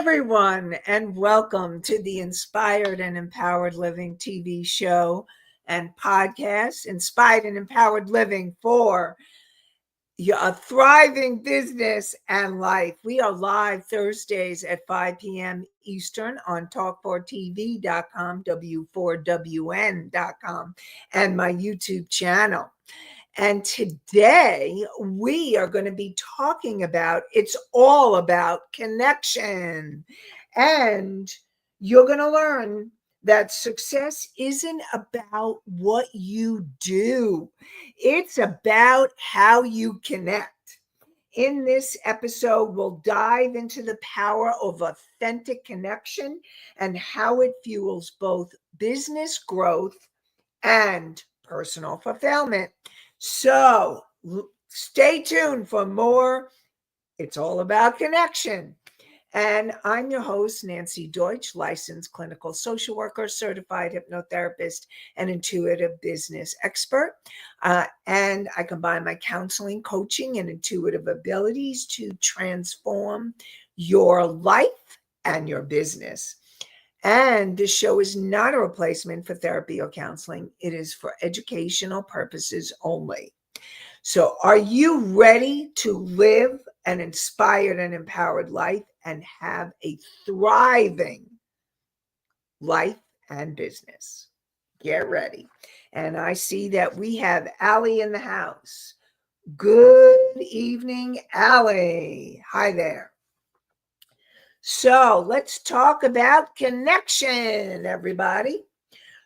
everyone, and welcome to the Inspired and Empowered Living TV show and podcast, Inspired and Empowered Living for a thriving business and life. We are live Thursdays at 5 p.m. Eastern on talk4tv.com, w4wn.com, and my YouTube channel. And today we are going to be talking about, it's all about connection. And you're going to learn that success isn't about what you do. It's about how you connect. In this episode, we'll dive into the power of authentic connection and how it fuels both business growth and personal fulfillment. So stay tuned for more. It's all about connection. And I'm your host, Nancy Deutsch, licensed clinical social worker, certified hypnotherapist, and intuitive business expert. And I combine my counseling, coaching, and intuitive abilities to transform your life and your business. And this show is not a replacement for therapy or counseling. It is for educational purposes only. So are you ready to live an inspired and empowered life and have a thriving life and business? Get ready. And I see that we have Allie in the house. Good evening, Allie. Hi there. So let's talk about connection, everybody.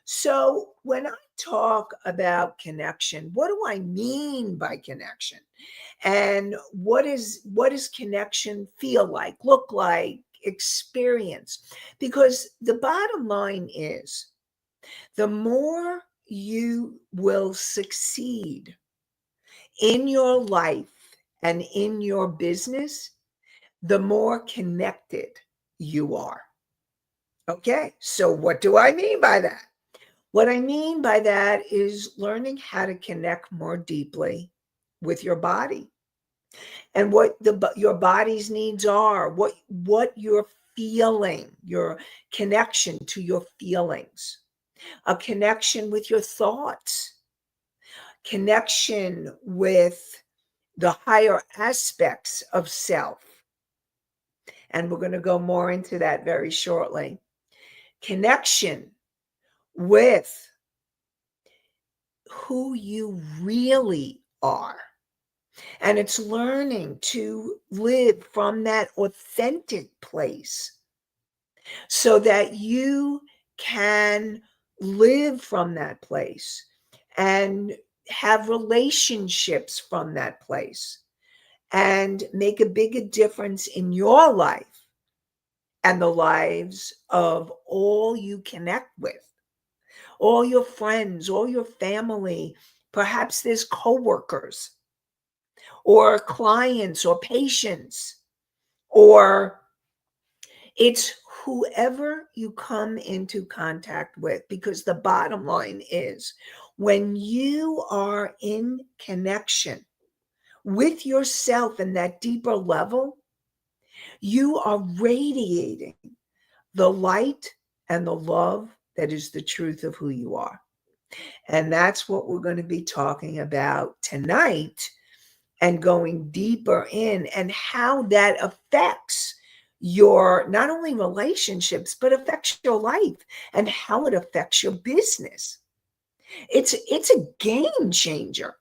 So when I talk about connection, what do I mean by connection? And what does connection feel like, look like, experience? Because the bottom line is, the more you will succeed in your life and in your business, the more connected you are. Okay, so what do I mean by that? What I mean by that is learning how to connect more deeply with your body and what your body's needs are, what you're feeling, your connection to your feelings, a connection with your thoughts, connection with the higher aspects of self. And we're going to go more into that very shortly. Connection with who you really are. And it's learning to live from that authentic place so that you can live from that place and have relationships from that place and make a bigger difference in your life and the lives of all you connect with, all your friends, all your family. Perhaps there's coworkers or clients or patients, or it's whoever you come into contact with. Because the bottom line is, when you are in connection with yourself in that deeper level, you are radiating the light and the love that is the truth of who you are. And that's what we're going to be talking about tonight, and going deeper in, and how that affects your not only relationships, but affects your life and how it affects your business. It's a game changer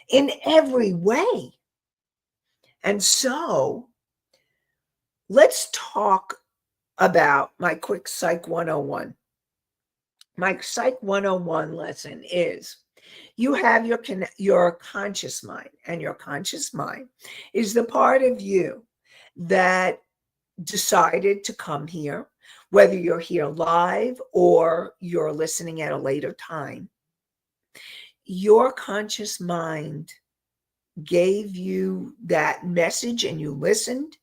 in every way. And so let's talk about my quick Psych 101. My Psych 101 lesson is, you have your conscious mind, and your conscious mind is the part of you that decided to come here, whether you're here live or you're listening at a later time. Your conscious mind gave you that message and you listened.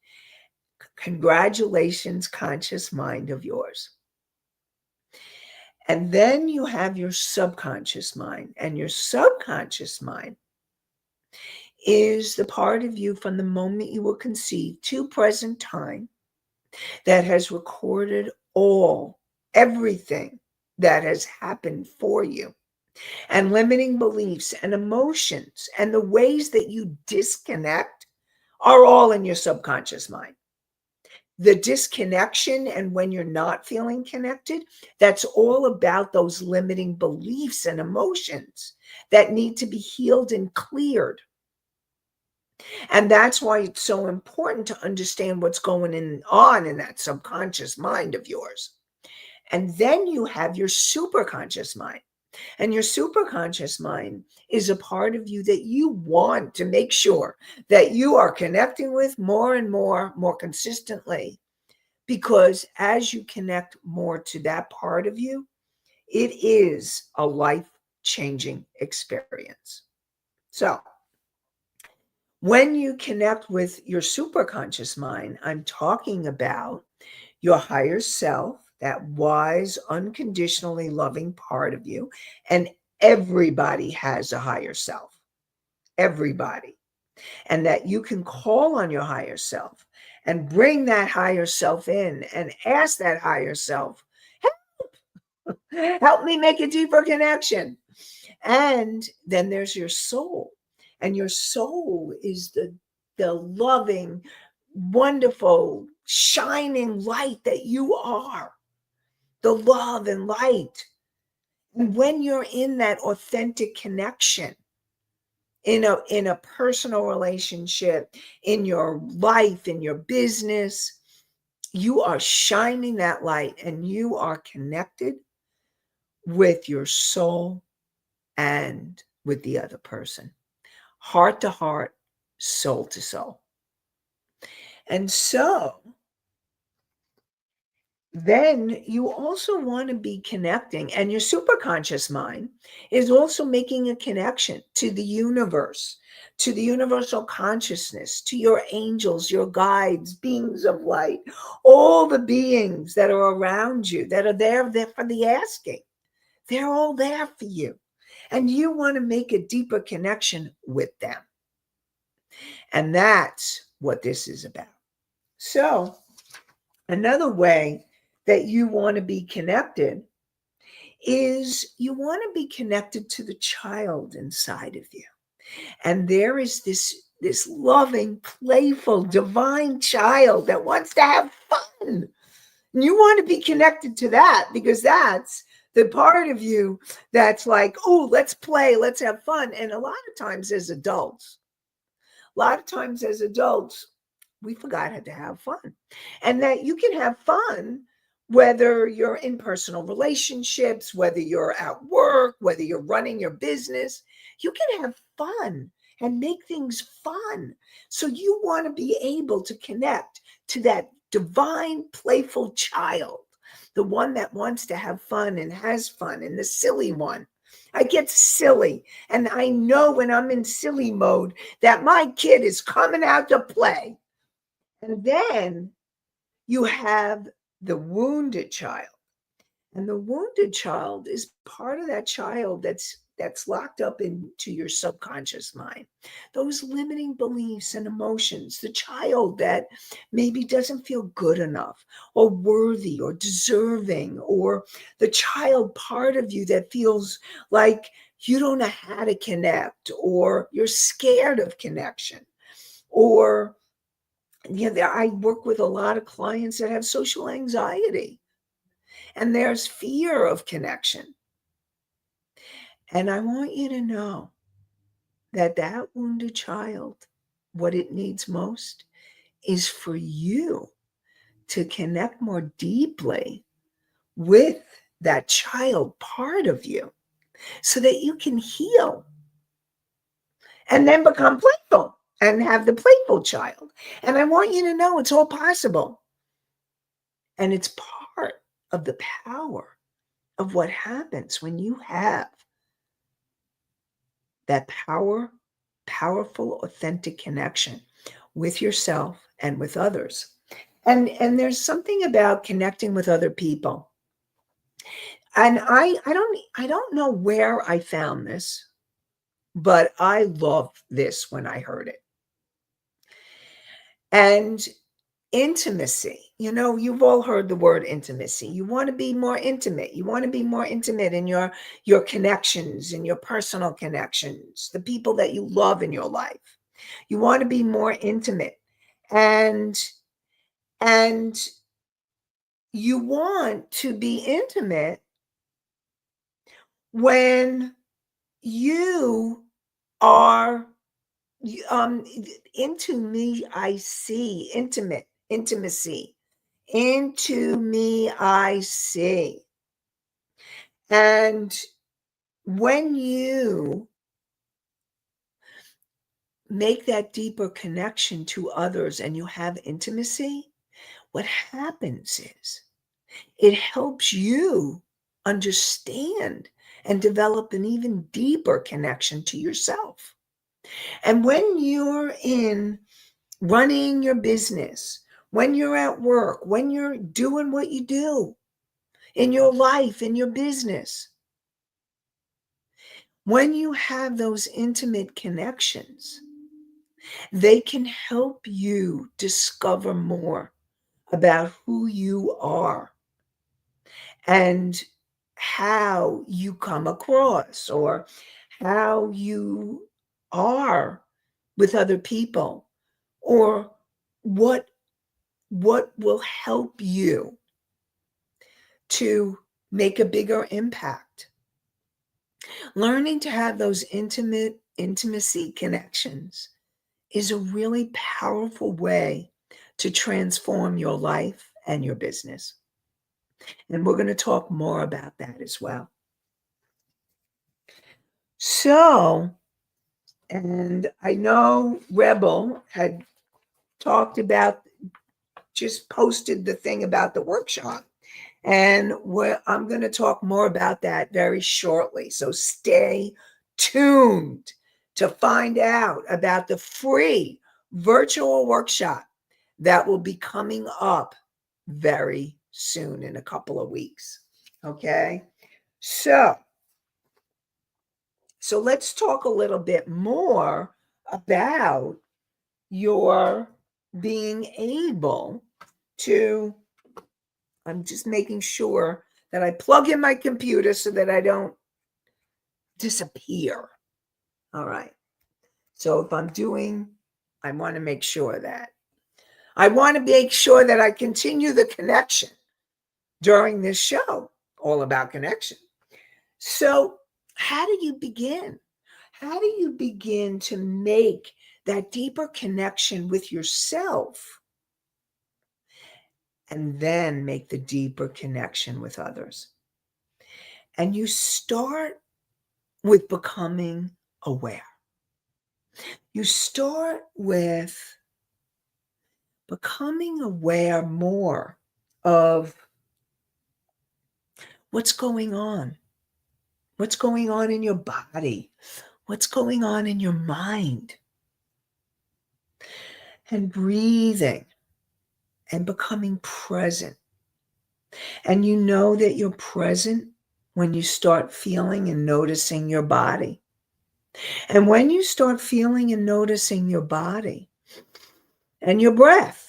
Congratulations, conscious mind of yours. And then you have your subconscious mind, and your subconscious mind is the part of you from the moment you were conceived to present time that has recorded everything that has happened for you, and limiting beliefs and emotions and the ways that you disconnect are all in your subconscious mind. The disconnection and when you're not feeling connected, that's all about those limiting beliefs and emotions that need to be healed and cleared. And that's why it's so important to understand what's on in that subconscious mind of yours. And then you have your superconscious mind. And your superconscious mind is a part of you that you want to make sure that you are connecting with more and more consistently. Because as you connect more to that part of you, it is a life changing experience. So, when you connect with your superconscious mind, I'm talking about your higher self, that wise, unconditionally loving part of you. And everybody has a higher self, everybody. And that you can call on your higher self and bring that higher self in and ask that higher self, help me make a deeper connection. And then there's your soul. And your soul is the loving, wonderful, shining light that you are, the love and light. And when you're in that authentic connection, in a personal relationship, in your life, in your business, you are shining that light and you are connected with your soul and with the other person, heart to heart, soul to soul. And so then you also want to be connecting, and your superconscious mind is also making a connection to the universe, to the universal consciousness, to your angels, your guides, beings of light, all the beings that are around you that are there for the asking. They're all there for you. And you want to make a deeper connection with them. And that's what this is about. So, another way that you want to be connected is you want to be connected to the child inside of you. And there is this loving, playful, divine child that wants to have fun. And you want to be connected to that because that's the part of you that's like, oh, let's play, let's have fun. And a lot of times as adults, we forgot how to have fun. And that you can have fun whether you're in personal relationships, whether you're at work, whether you're running your business, you can have fun and make things fun. So you want to be able to connect to that divine, playful child, the one that wants to have fun and has fun, and the silly one. I get silly, and I know when I'm in silly mode that my kid is coming out to play. And then you have the wounded child. And the wounded child is part of that child that's locked up into your subconscious mind. Those limiting beliefs and emotions, the child that maybe doesn't feel good enough or worthy or deserving, or the child part of you that feels like you don't know how to connect, or you're scared of connection, or I work with a lot of clients that have social anxiety and there's fear of connection. And I want you to know that that wounded child, what it needs most is for you to connect more deeply with that child part of you so that you can heal and then become playful and have the playful child. And I want you to know it's all possible. And it's part of the power of what happens when you have that powerful, authentic connection with yourself and with others. And there's something about connecting with other people. And I don't know where I found this, but I love this when I heard it. And intimacy. You've all heard the word intimacy. You want to be more intimate. You want to be more intimate in your connections, in your personal connections, the people that you love in your life. You want to be more intimate. And and you want to be intimate when you are into me I see, intimacy. Into me I see. And when you make that deeper connection to others and you have intimacy, what happens is it helps you understand and develop an even deeper connection to yourself. And when you're in running your business, when you're at work, when you're doing what you do in your life, in your business, when you have those intimate connections, they can help you discover more about who you are and how you come across or how you are with other people, or what will help you to make a bigger impact. Learning to have those intimacy connections is a really powerful way to transform your life and your business. And we're going to talk more about that as well. So, and I know Rebel had talked about, just posted the thing about the workshop. And I'm going to talk more about that very shortly. So stay tuned to find out about the free virtual workshop that will be coming up very soon, in a couple of weeks. Okay. So let's talk a little bit more about your being able to, I'm just making sure that I plug in my computer so that I don't disappear. All right. So if I want to make sure that I continue the connection during this show, all about connection. So how do you begin? How do you begin to make that deeper connection with yourself and then make the deeper connection with others? And you start with becoming aware. You start with becoming aware more of what's going on. What's going on in your body? What's going on in your mind? And breathing and becoming present. And you know that you're present when you start feeling and noticing your body. And when you start feeling and noticing your body and your breath,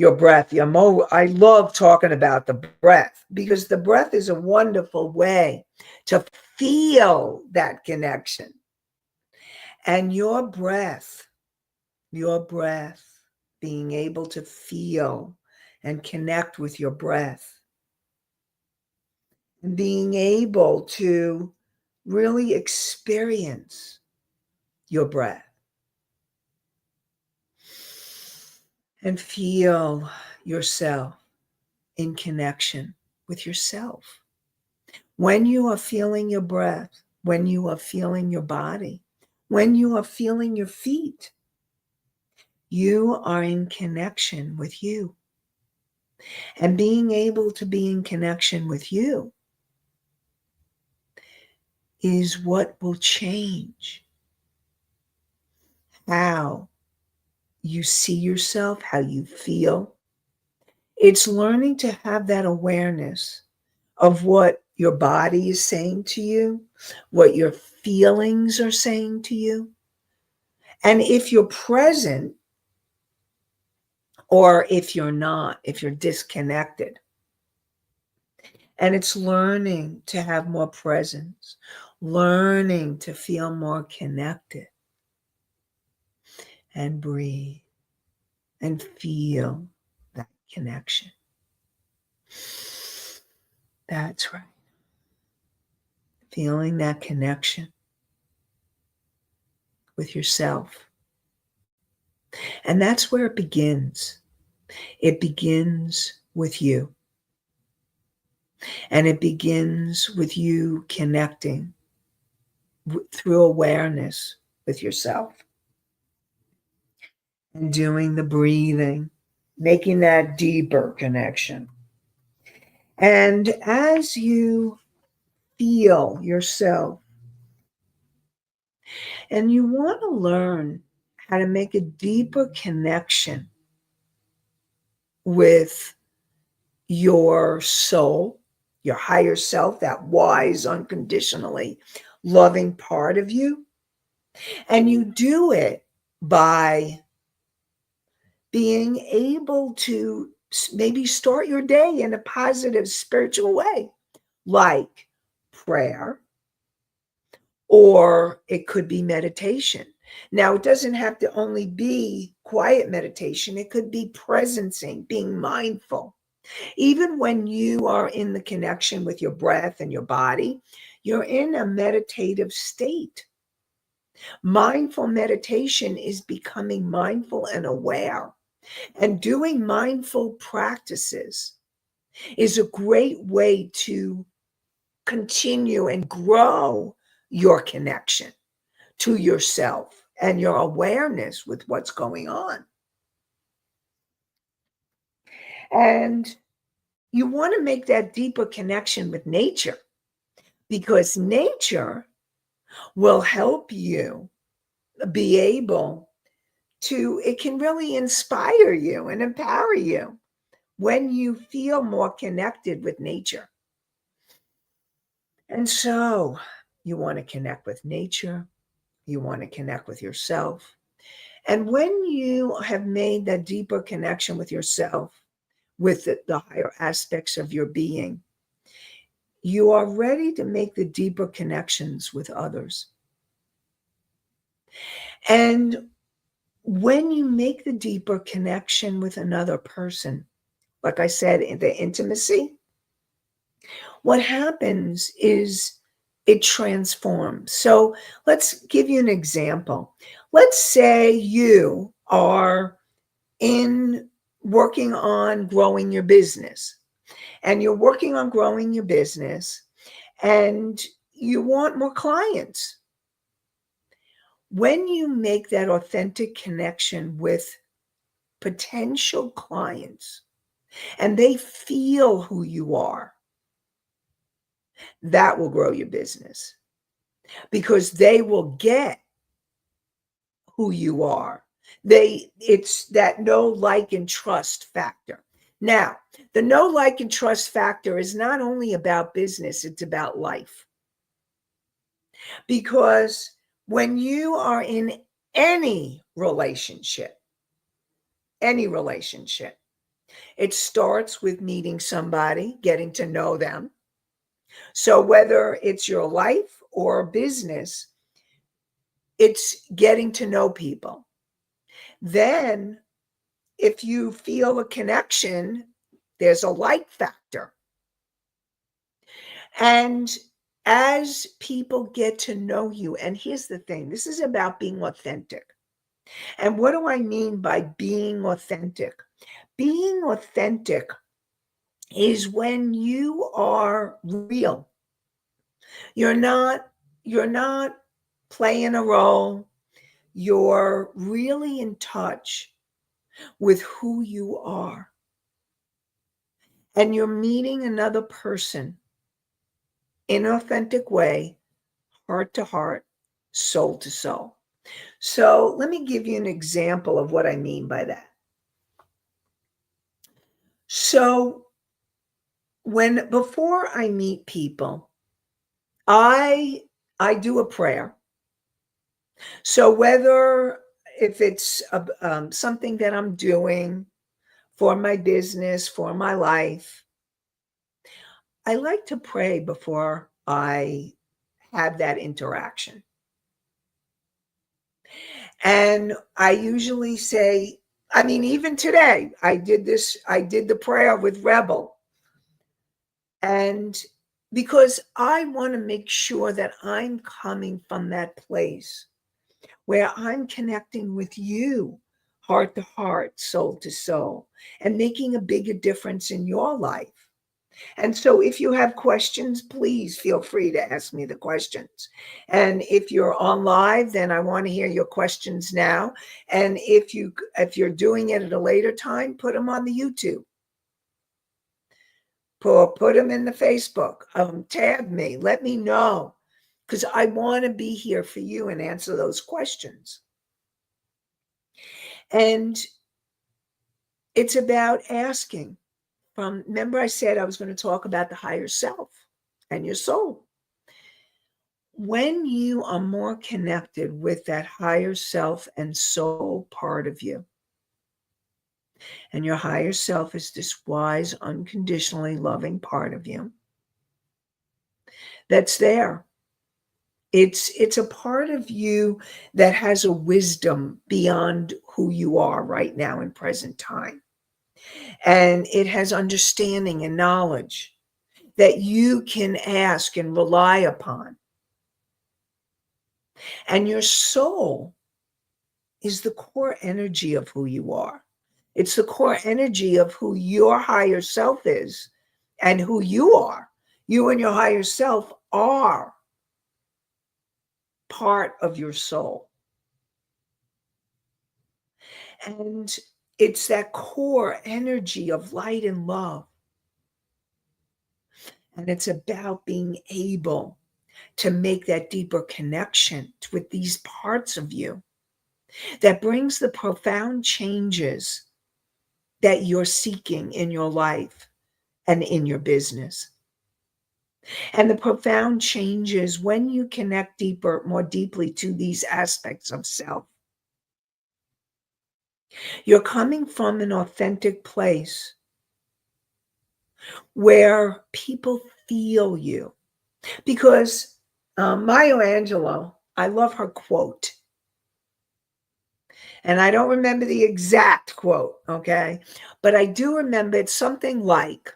I love talking about the breath, because the breath is a wonderful way to feel that connection. And your breath, being able to feel and connect with your breath, and being able to really experience your breath and feel yourself in connection with yourself. When you are feeling your breath, when you are feeling your body, when you are feeling your feet, you are in connection with you. And being able to be in connection with you is what will change how you see yourself, how you feel. It's learning to have that awareness of what your body is saying to you, what your feelings are saying to you. And if you're present or if you're not, if you're disconnected. And it's learning to have more presence, learning to feel more connected, and breathe and feel that connection. That's right. Feeling that connection with yourself. And that's where it begins. It begins with you. And it begins with you connecting through awareness with yourself and doing the breathing, making that deeper connection. And as you feel yourself, and you want to learn how to make a deeper connection with your soul, your higher self, that wise, unconditionally loving part of you. And you do it by being able to maybe start your day in a positive spiritual way, like prayer, or it could be meditation. Now, it doesn't have to only be quiet meditation, it could be presencing, being mindful. Even when you are in the connection with your breath and your body, you're in a meditative state. Mindful meditation is becoming mindful and aware. And doing mindful practices is a great way to continue and grow your connection to yourself and your awareness with what's going on. And you want to make that deeper connection with nature, because nature will help you be able to, it can really inspire you and empower you when you feel more connected with nature. And so you want to connect with nature, you want to connect with yourself. And when you have made that deeper connection with yourself, with the higher aspects of your being, you are ready to make the deeper connections with others. And when you make the deeper connection with another person, like I said, in the intimacy, what happens is it transforms. So let's give you an example. Let's say you are in working on growing your business, and you're working on growing your business and you want more clients. When you make that authentic connection with potential clients and they feel who you are, that will grow your business, because they will get who you are. It's that know, like, and trust factor. Now, the know, like, and trust factor is not only about business, it's about life. Because when you are in any relationship, it starts with meeting somebody, getting to know them. So whether it's your life or business, it's getting to know people. Then, if you feel a connection, there's a like factor. And as people get to know you, and here's the thing, this is about being authentic. And what do I mean by being authentic? Being authentic is when you are real. You're not you're not playing a role. You're really in touch with who you are. And you're meeting another person in an authentic way, heart to heart, soul to soul. So let me give you an example of what I mean by that. So when before I meet people, I I do a prayer. So whether if it's something that I'm doing, for my business, for my life, I like to pray before I have that interaction. And I usually say, I mean, even today, I did the prayer with Rebel. And because I want to make sure that I'm coming from that place where I'm connecting with you, heart to heart, soul to soul, and making a bigger difference in your life. And so if you have questions, please feel free to ask me the questions. And if you're on live, then I want to hear your questions now. And if you're doing it at a later time, put them on the YouTube. Put them in the Facebook. Tag me. Let me know. Because I want to be here for you and answer those questions. And it's about asking from, remember I said I was going to talk about the higher self and your soul. When you are more connected with that higher self and soul part of you, and your higher self is this wise, unconditionally loving part of you that's there. It's a part of you that has a wisdom beyond who you are right now in present time. And it has understanding and knowledge that you can ask and rely upon. And your soul is the core energy of who you are. It's the core energy of who your higher self is and who you are. You and your higher self are part of your soul. And it's that core energy of light and love. And it's about being able to make that deeper connection with these parts of you that brings the profound changes that you're seeking in your life and in your business. And the profound changes when you connect deeper, more deeply to these aspects of self. You're coming from an authentic place where people feel you. Because Maya Angelou, I love her quote. And I don't remember the exact quote, okay? But I do remember it's something like,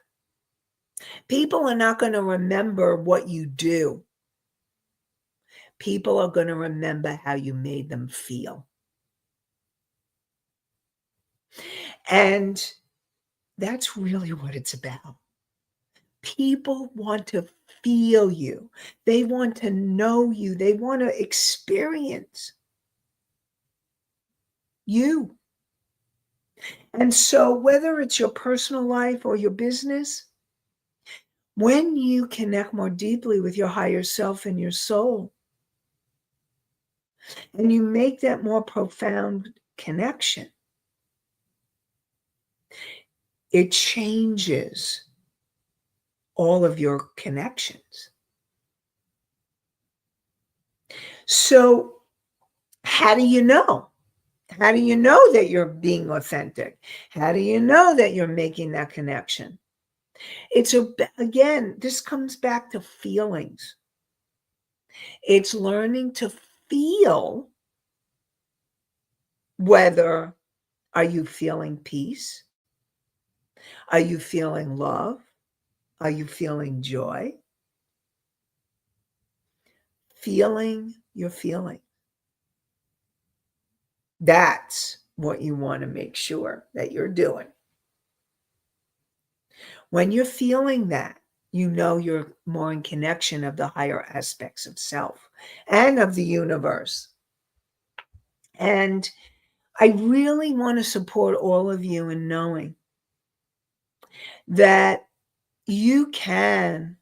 people are not going to remember what you do. People are going to remember how you made them feel. And that's really what it's about. People want to feel you. They want to know you. They want to experience you. And so, whether it's your personal life or your business, when you connect more deeply with your higher self and your soul, and you make that more profound connection, it changes all of your connections. So, how do you know? How do you know that you're being authentic? How do you know that you're making that connection? Again, this comes back to feelings. It's learning to feel whether are you feeling peace? Are you feeling love? Are you feeling joy? Feeling your feeling. That's what you want to make sure that you're doing. When you're feeling that, you know you're more in connection of the higher aspects of self and of the universe. And I really want to support all of you in knowing that you can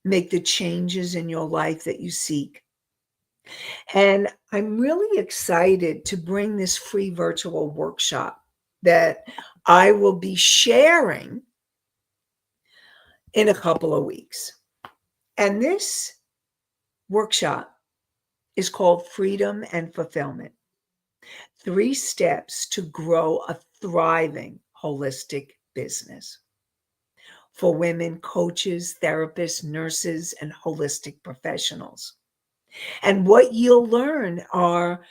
make the changes in your life that you seek. And I'm really excited to bring this free virtual workshop that I will be sharing in a couple of weeks. And this workshop is called Freedom and Fulfillment: 3 Steps to Grow a Thriving holistic business for women coaches, therapists, nurses, and holistic professionals. And what you'll learn how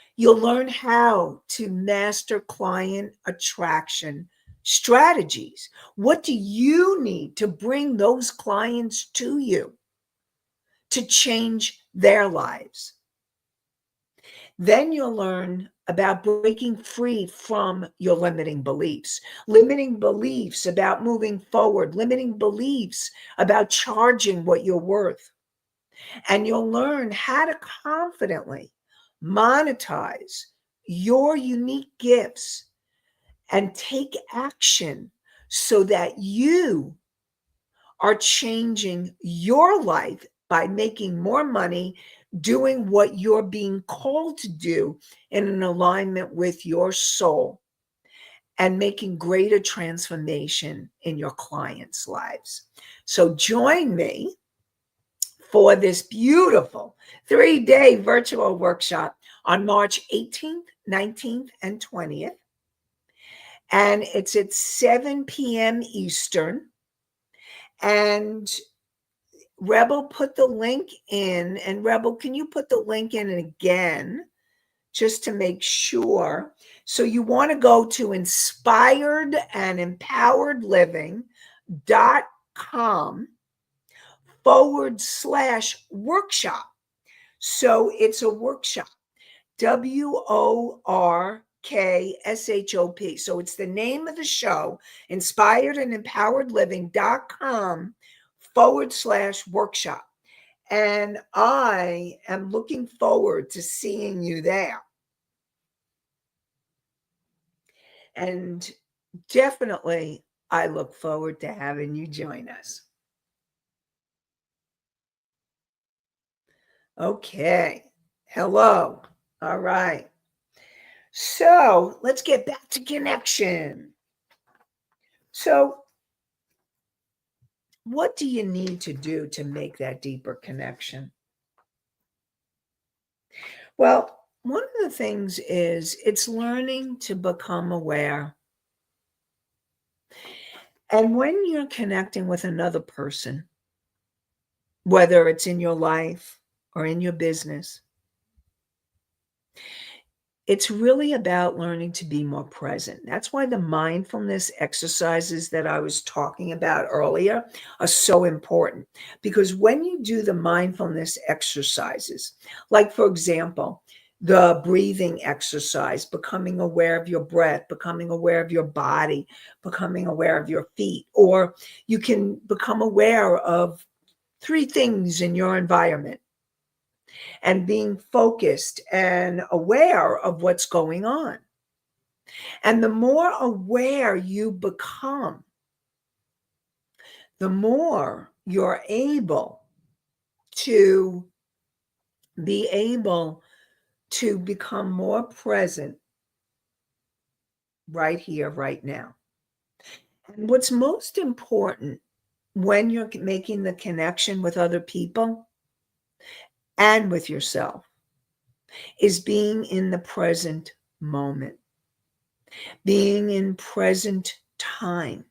to master client attraction strategies. What do you need to bring those clients to you to change their lives? Then you'll learn about breaking free from your limiting beliefs about moving forward, limiting beliefs about charging what you're worth. And you'll learn how to confidently monetize your unique gifts and take action so that you are changing your life by making more money, doing what you're being called to do in an alignment with your soul, and making greater transformation in your clients' lives. So join me for this beautiful 3-day virtual workshop on March 18th, 19th, and 20th. And it's at 7 p.m. Eastern. And Rebel put the link in. And Rebel, can you put the link in again just to make sure? So you want to go to inspiredandempoweredliving.com/workshop. So it's a workshop, WORKSHOP. So it's the name of the show, inspiredandempoweredliving.com/workshop. And I am looking forward to seeing you there. And definitely, I look forward to having you join us. Okay. Hello. All right. So let's get back to connection. So, what do you need to do to make that deeper connection? Well, one of the things is it's learning to become aware. And when you're connecting with another person, whether it's in your life or in your business, it's really about learning to be more present. That's why the mindfulness exercises that I was talking about earlier are so important. Because when you do the mindfulness exercises, like for example, the breathing exercise, becoming aware of your breath, becoming aware of your body, becoming aware of your feet, or you can become aware of 3 things in your environment and being focused and aware of what's going on. And the more aware you become, the more you're able to become more present right here, right now. And what's most important when you're making the connection with other people and with yourself is being in the present moment, being in present time.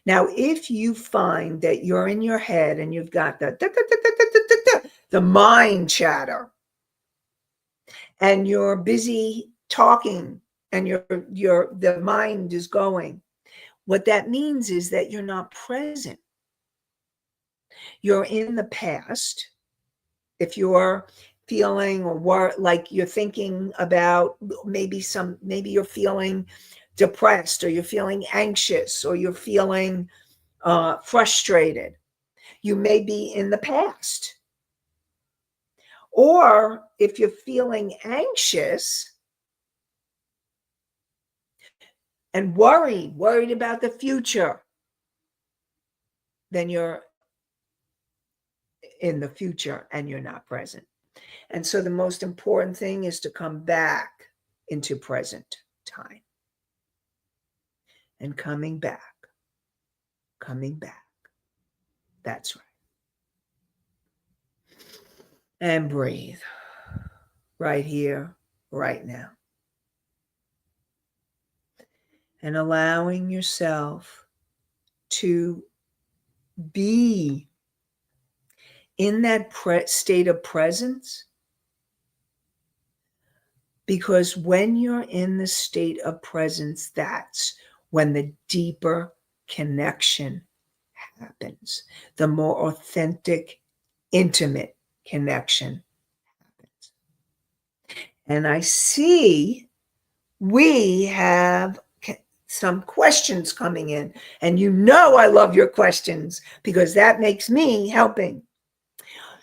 Now, if you find that you're in your head and you've got the mind chatter, and you're busy talking, and the mind is going, what that means is that you're not present. You're in the past. If you're feeling like you're thinking about maybe you're feeling depressed, or you're feeling anxious, or you're feeling frustrated, you may be in the past. Or if you're feeling anxious and worried about the future, then you're in the future and you're not present. And so the most important thing is to come back into present time. And coming back. That's right. And breathe right here, right now. and allowing yourself to be in that state of presence. Because when you're in the state of presence, that's when the deeper connection happens, the more authentic, intimate connection happens. And I see we have some questions coming in. And you know I love your questions because that makes me helping.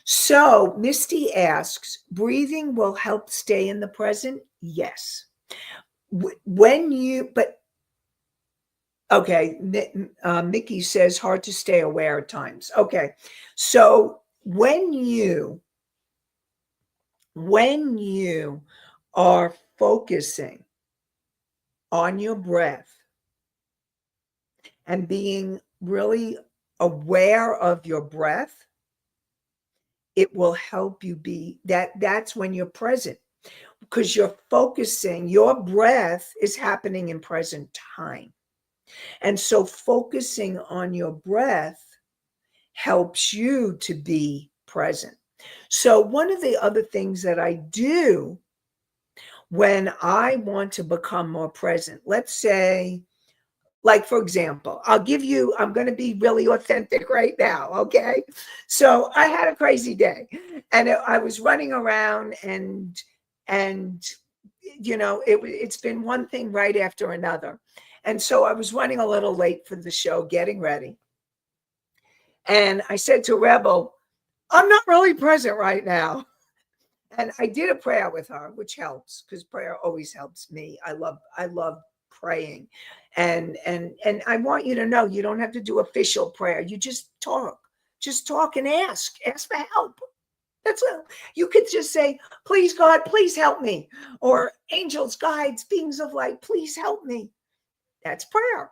So Misty asks, breathing will help stay in the present? Yes. When you, but okay, Mickey says hard to stay aware at times. Okay. So when you are focusing on your breath and being really aware of your breath, it will help you be that's when you're present, because you're focusing, your breath is happening in present time. And so focusing on your breath helps you to be present. So one of the other things that I do when I want to become more present, let's say, like, for example, I'm going to be really authentic right now. Okay. So I had a crazy day and I was running around and, it's been one thing right after another. And so I was running a little late for the show, getting ready. And I said to Rebel, I'm not really present right now. And I did a prayer with her, which helps because prayer always helps me. I love praying. And I want you to know you don't have to do official prayer. You just talk. Just talk and ask. Ask for help. That's all. You could just say, please, God, please help me. Or angels, guides, beings of light, please help me. That's prayer.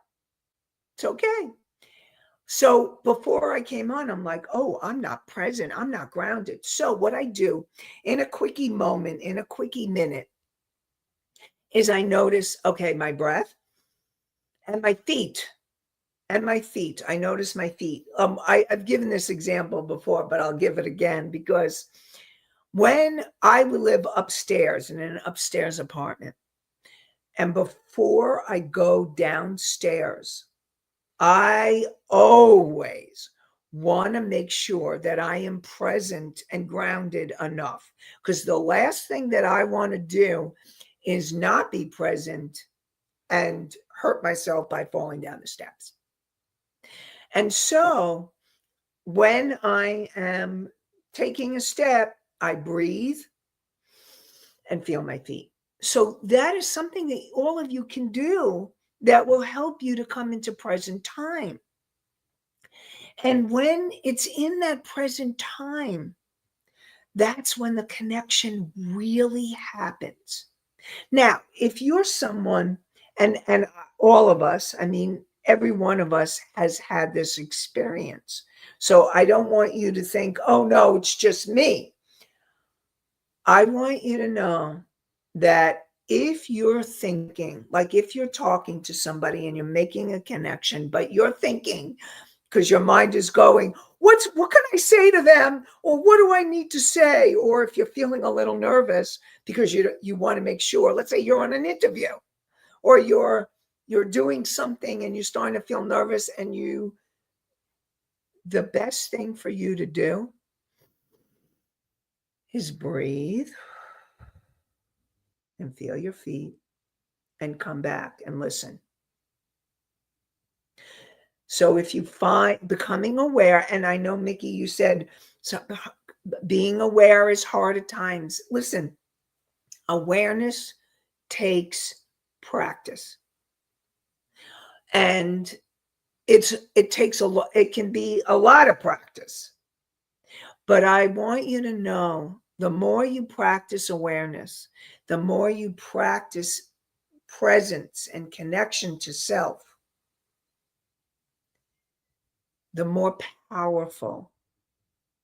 It's okay. So before I came on, I'm like, oh, I'm not present. I'm not grounded. So what I do in a quickie moment, in a quickie minute, is I notice, okay, my breath and my feet. And my feet. I notice my feet. I've given this example before, but I'll give it again because when I would live upstairs in an upstairs apartment, and before I go downstairs, I always want to make sure that I am present and grounded enough, because the last thing that I want to do is not be present and hurt myself by falling down the steps. And so when I am taking a step, I breathe and feel my feet. So that is something that all of you can do that will help you to come into present time. And when it's in that present time, that's when the connection really happens. Now, if you're someone, and all of us, I mean, every one of us has had this experience. So I don't want you to think, oh no, it's just me. I want you to know that if you're thinking, like if you're talking to somebody and you're making a connection, but you're thinking, because your mind is going, what can I say to them? Or what do I need to say? Or if you're feeling a little nervous because you want to make sure, let's say you're on an interview or you're doing something and you're starting to feel nervous, and the best thing for you to do is breathe and feel your feet and come back and listen. So if you find becoming aware, and I know, Mickey, you said being aware is hard at times. Listen, awareness takes practice. And it takes a lot, it can be a lot of practice. But I want you to know, the more you practice awareness, the more you practice presence and connection to self, the more powerful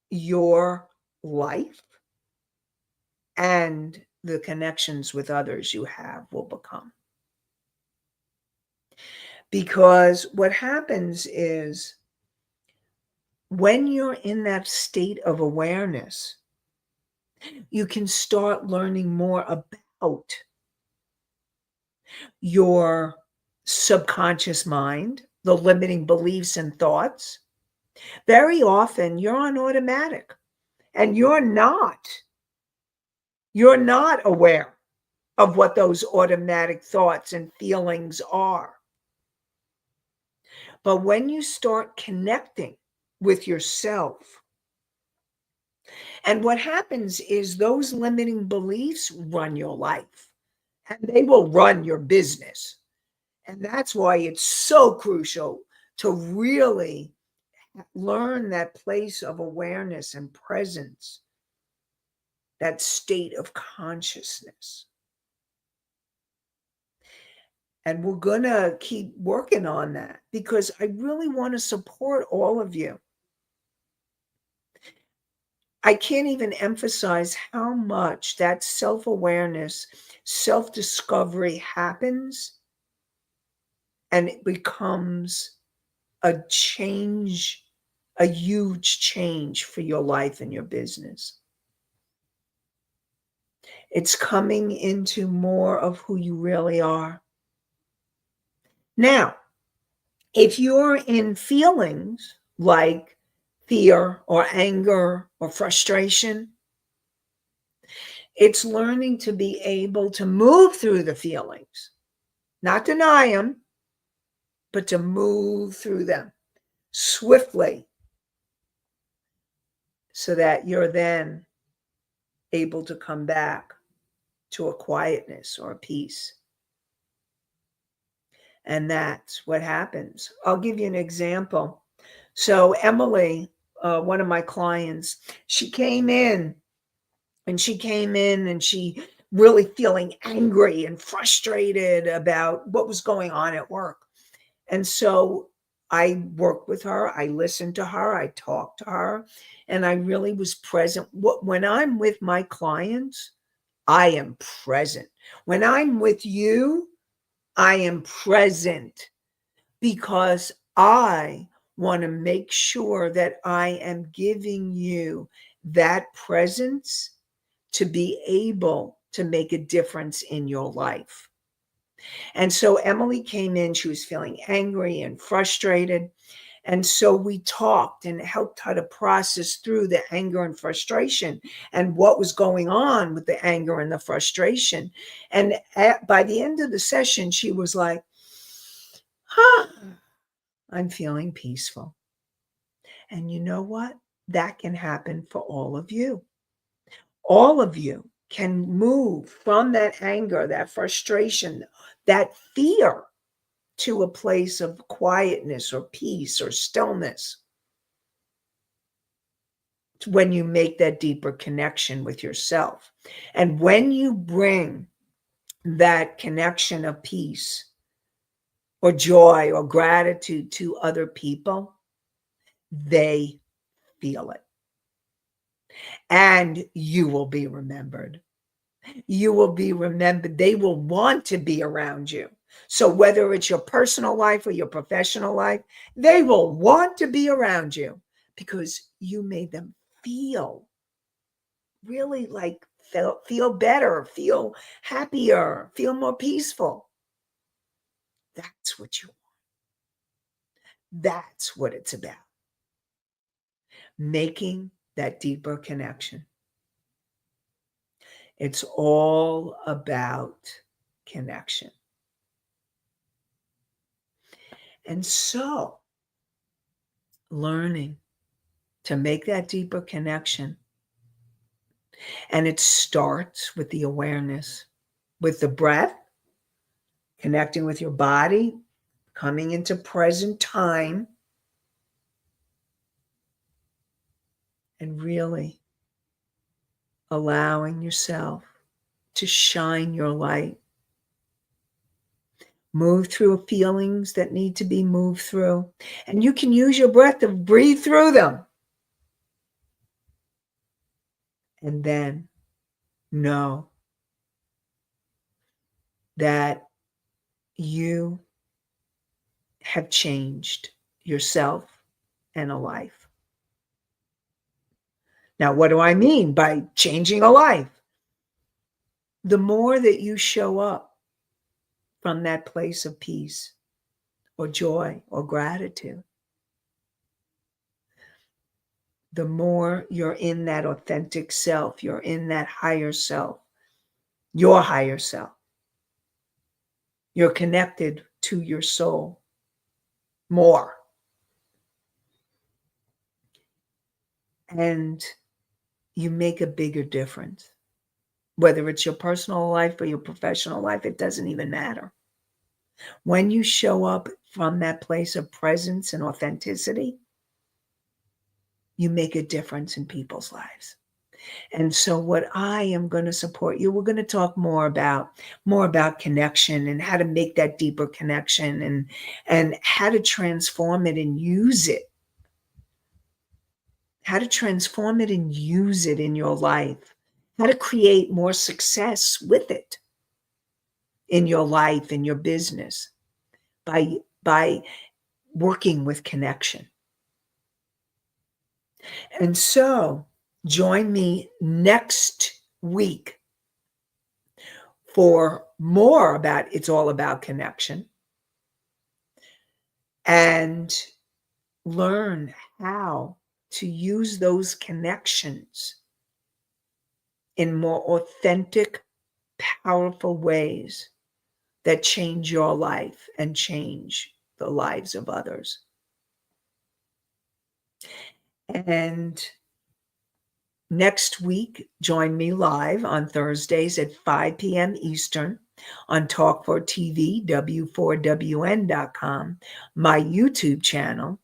your life and the connections with others you have will become. Because what happens is when you're in that state of awareness, you can start learning more about your subconscious mind, the limiting beliefs and thoughts. Very often you're on automatic and you're not aware of what those automatic thoughts and feelings are. But when you start connecting with yourself, and what happens is those limiting beliefs run your life and they will run your business. And that's why it's so crucial to really learn that place of awareness and presence, that state of consciousness. And we're going to keep working on that because I really want to support all of you. I can't even emphasize how much that self awareness, self discovery happens and it becomes a change, a huge change for your life and your business. It's coming into more of who you really are. Now, if you're in feelings like fear or anger or frustration, it's learning to be able to move through the feelings, not deny them, but to move through them swiftly so that you're then able to come back to a quietness or a peace. And that's what happens. I'll give you an example. So, Emily, one of my clients, she came in and she really feeling angry and frustrated about what was going on at work. And so I worked with her, I listened to her, I talked to her, and I really was present. When I'm with my clients, I am present. When I'm with you, I am present because I want to make sure that I am giving you that presence to be able to make a difference in your life. And so Emily came in, she was feeling angry and frustrated. And so we talked and helped her to process through the anger and frustration and what was going on with the anger and the frustration. And by the end of the session, she was like, huh, I'm feeling peaceful. And you know what? That can happen for all of you. All of you can move from that anger, that frustration, that fear to a place of quietness or peace or stillness when you make that deeper connection with yourself. And when you bring that connection of peace or joy or gratitude to other people, they feel it. And you will be remembered. You will be remembered. They will want to be around you. So whether it's your personal life or your professional life, they will want to be around you because you made them feel really like feel better, feel happier, feel more peaceful. That's what you want. That's what it's about. Making that deeper connection. It's all about connection. And so, learning to make that deeper connection. And it starts with the awareness, with the breath, connecting with your body, coming into present time, and really allowing yourself to shine your light. Move through feelings that need to be moved through. And you can use your breath to breathe through them. And then know that you have changed yourself and a life. Now, what do I mean by changing a life? The more that you show up from that place of peace or joy or gratitude, the more you're in that authentic self, you're in that higher self, your higher self. You're connected to your soul more. And you make a bigger difference. Whether it's your personal life or your professional life, it doesn't even matter. When you show up from that place of presence and authenticity, you make a difference in people's lives. And so what I am going to support you, we're going to talk more about connection and how to make that deeper connection and how to transform it and use it. How to transform it and use it in your life. How to create more success with it in your life, in your business, by working with connection. And so join me next week for more about It's All About Connection, and learn how to use those connections in more authentic, powerful ways that change your life and change the lives of others. And next week, join me live on Thursdays at 5 p.m. Eastern on Talk4TV, W4WN.com, my YouTube channel.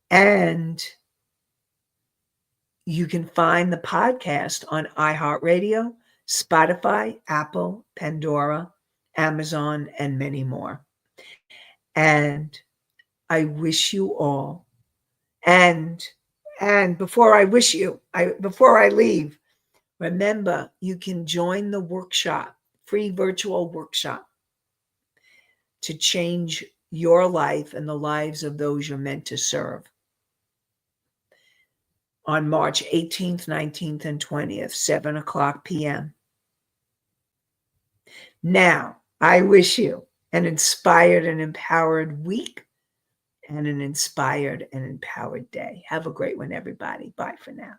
And you can find the podcast on iHeartRadio, Spotify, Apple, Pandora, Amazon, and many more. And I wish you all. And before I leave, remember, you can join the workshop, free virtual workshop, to change your life and the lives of those you're meant to serve, on March 18th, 19th, and 20th, 7 o'clock p.m. Now, I wish you an inspired and empowered week and an inspired and empowered day. Have a great one, everybody. Bye for now.